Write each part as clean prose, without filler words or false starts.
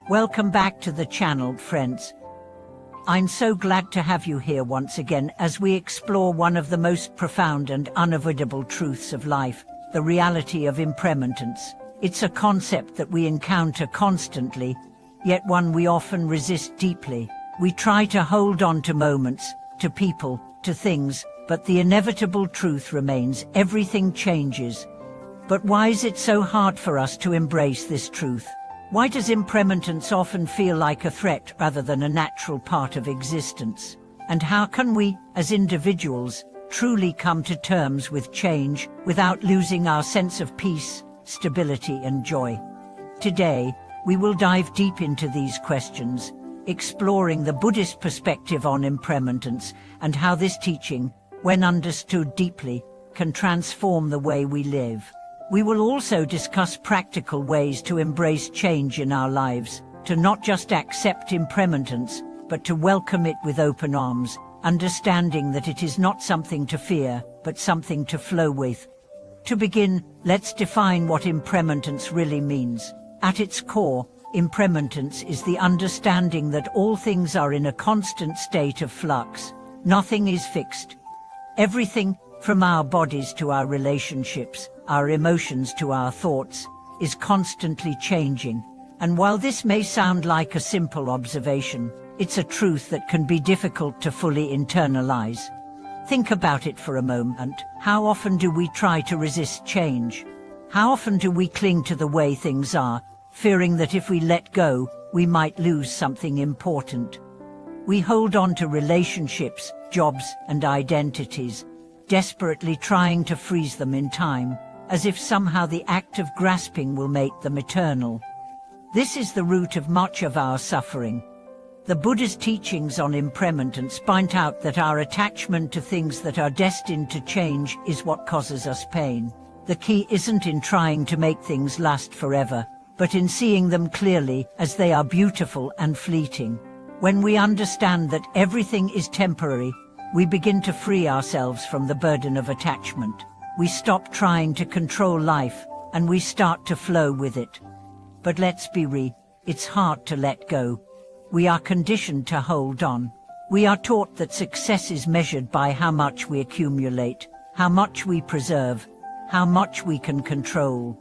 Welcome back to the channel, friends. I'm so glad to have you here once again as we explore one of the most profound and unavoidable truths of life, the reality of impermanence. It's a concept that we encounter constantly, yet one we often resist deeply. We try to hold on to moments, to people, to things, but the inevitable truth remains: everything changes. But why is it so hard for us to embrace this truth? Why does impermanence often feel like a threat rather than a natural part of existence? And how can we, as individuals, truly come to terms with change without losing our sense of peace, stability and joy? Today, we will dive deep into these questions, exploring the Buddhist perspective on impermanence and how this teaching, when understood deeply, can transform the way we live. We will also discuss practical ways to embrace change in our lives, to not just accept impermanence, but to welcome it with open arms, understanding that it is not something to fear, but something to flow with. To begin, let's define what impermanence really means. At its core, impermanence is the understanding that all things are in a constant state of flux. Nothing is fixed. Everything, from our bodies to our relationships, our emotions to our thoughts, is constantly changing. And while this may sound like a simple observation, it's a truth that can be difficult to fully internalize. Think about it for a moment. How often do we try to resist change? How often do we cling to the way things are, fearing that if we let go, we might lose something important? We hold on to relationships, jobs, and identities, desperately trying to freeze them in time, as if somehow the act of grasping will make them eternal. This is the root of much of our suffering. The Buddha's teachings on impermanence point out that our attachment to things that are destined to change is what causes us pain. The key isn't in trying to make things last forever, but in seeing them clearly as they are beautiful and fleeting. When we understand that everything is temporary, we begin to free ourselves from the burden of attachment. We stop trying to control life, and we start to flow with it. But let's be real, it's hard to let go. We are conditioned to hold on. We are taught that success is measured by how much we accumulate, how much we preserve, how much we can control.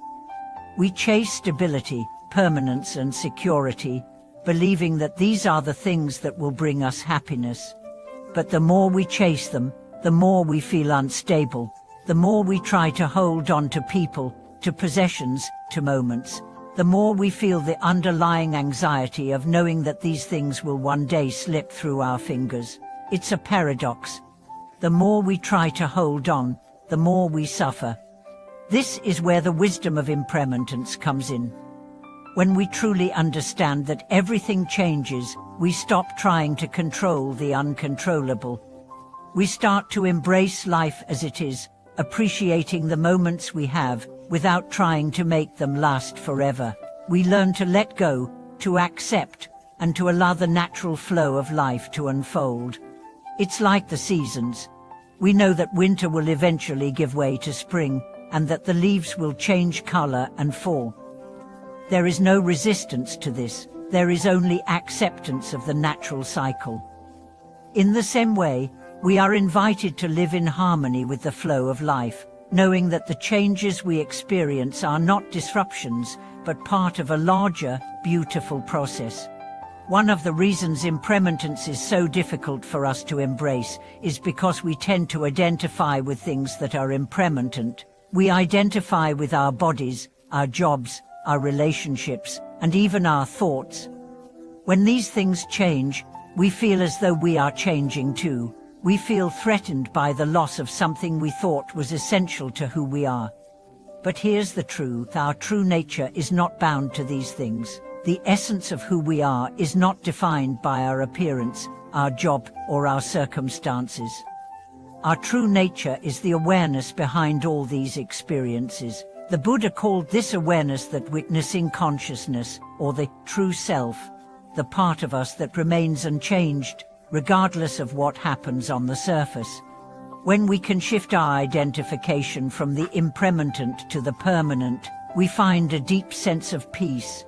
We chase stability, permanence and security, believing that these are the things that will bring us happiness. But the more we chase them, the more we feel unstable. The more we try to hold on to people, to possessions, to moments, the more we feel the underlying anxiety of knowing that these things will one day slip through our fingers. It's a paradox. The more we try to hold on, the more we suffer. This is where the wisdom of impermanence comes in. When we truly understand that everything changes, we stop trying to control the uncontrollable. We start to embrace life as it is, appreciating the moments we have without trying to make them last forever. We learn to let go, to accept, and to allow the natural flow of life to unfold. It's like the seasons. We know that winter will eventually give way to spring, and that the leaves will change color and fall. There is no resistance to this. There is only acceptance of the natural cycle. In the same way, we are invited to live in harmony with the flow of life, knowing that the changes we experience are not disruptions, but part of a larger, beautiful process. One of the reasons impermanence is so difficult for us to embrace is because we tend to identify with things that are impermanent. We identify with our bodies, our jobs, our relationships, and even our thoughts. When these things change, we feel as though we are changing too. We feel threatened by the loss of something we thought was essential to who we are. But here's the truth: our true nature is not bound to these things. The essence of who we are is not defined by our appearance, our job, or our circumstances. Our true nature is the awareness behind all these experiences. The Buddha called this awareness that witnessing consciousness, or the true self, the part of us that remains unchanged, regardless of what happens on the surface. When we can shift our identification from the impermanent to the permanent, we find a deep sense of peace.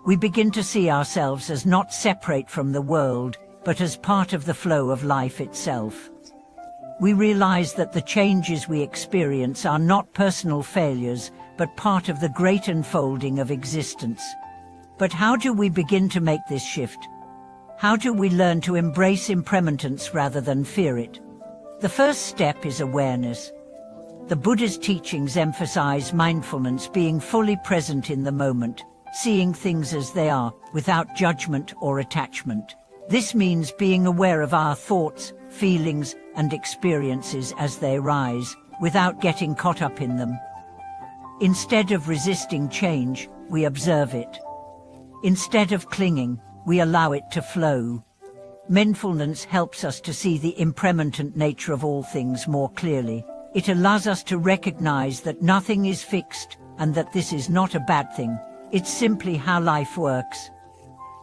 We begin to see ourselves as not separate from the world, but as part of the flow of life itself. We realize that the changes we experience are not personal failures, but part of the great unfolding of existence. But how do we begin to make this shift? How do we learn to embrace impermanence rather than fear it? The first step is awareness. The Buddha's teachings emphasize mindfulness, being fully present in the moment, seeing things as they are, without judgment or attachment. This means being aware of our thoughts, feelings, and experiences as they arise, without getting caught up in them. Instead of resisting change, we observe it. Instead of clinging, we allow it to flow. Mindfulness helps us to see the impermanent nature of all things more clearly. It allows us to recognize that nothing is fixed, and that this is not a bad thing. It's simply how life works.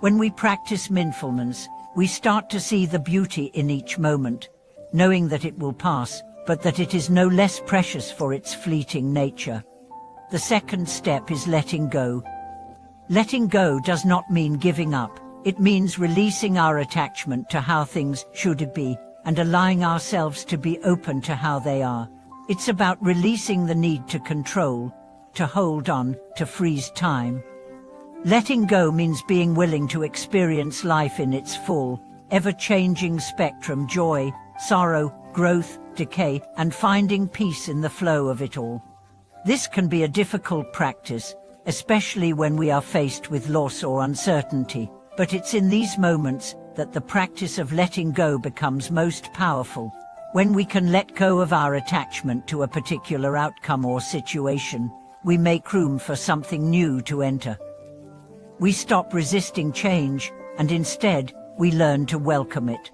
When we practice mindfulness, we start to see the beauty in each moment, knowing that it will pass, but that it is no less precious for its fleeting nature. The second step is letting go. Letting go does not mean giving up. It means releasing our attachment to how things should be and allowing ourselves to be open to how they are. It's about releasing the need to control, to hold on, to freeze time. Letting go means being willing to experience life in its full, ever-changing spectrum: joy, sorrow, growth, decay, and finding peace in the flow of it all. This can be a difficult practice, especially when we are faced with loss or uncertainty, but it's in these moments that the practice of letting go becomes most powerful. When we can let go of our attachment to a particular outcome or situation, we make room for something new to enter. We stop resisting change, and instead, we learn to welcome it.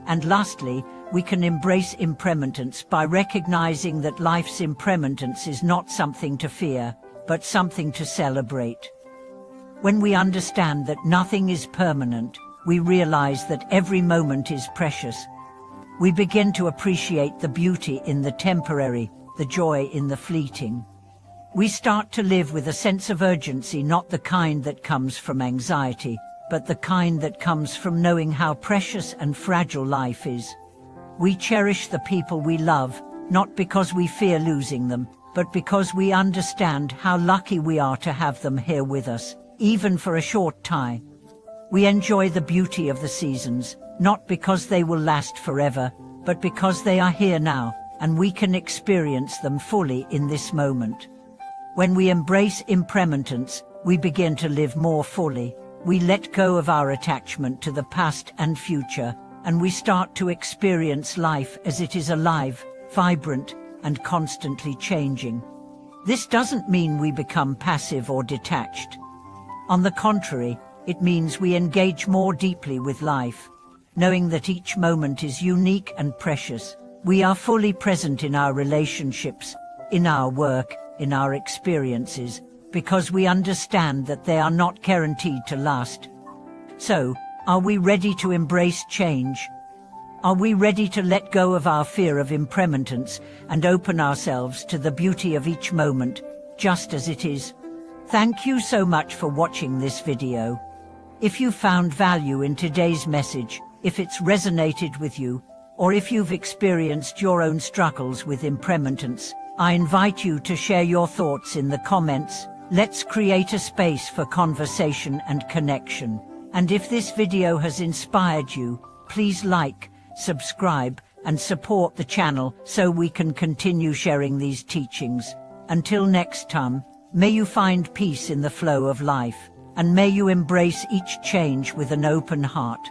And lastly, we can embrace impermanence by recognizing that life's impermanence is not something to fear, but something to celebrate. When we understand that nothing is permanent, we realize that every moment is precious. We begin to appreciate the beauty in the temporary, the joy in the fleeting. We start to live with a sense of urgency, not the kind that comes from anxiety, but the kind that comes from knowing how precious and fragile life is. We cherish the people we love, not because we fear losing them, but because we understand how lucky we are to have them here with us, even for a short time. We enjoy the beauty of the seasons, not because they will last forever, but because they are here now, and we can experience them fully in this moment. When we embrace impermanence, we begin to live more fully. We let go of our attachment to the past and future, and we start to experience life as it is, alive, vibrant, and constantly changing. This doesn't mean we become passive or detached. On the contrary, it means we engage more deeply with life. Knowing that each moment is unique and precious, we are fully present in our relationships, in our work, in our experiences, because we understand that they are not guaranteed to last. So, are we ready to embrace change? Are we ready to let go of our fear of impermanence and open ourselves to the beauty of each moment, just as it is? Thank you so much for watching this video. If you found value in today's message, if it's resonated with you, or if you've experienced your own struggles with impermanence, I invite you to share your thoughts in the comments. Let's create a space for conversation and connection. And if this video has inspired you, please like, subscribe, and support the channel so we can continue sharing these teachings. Until next time, may you find peace in the flow of life, and may you embrace each change with an open heart.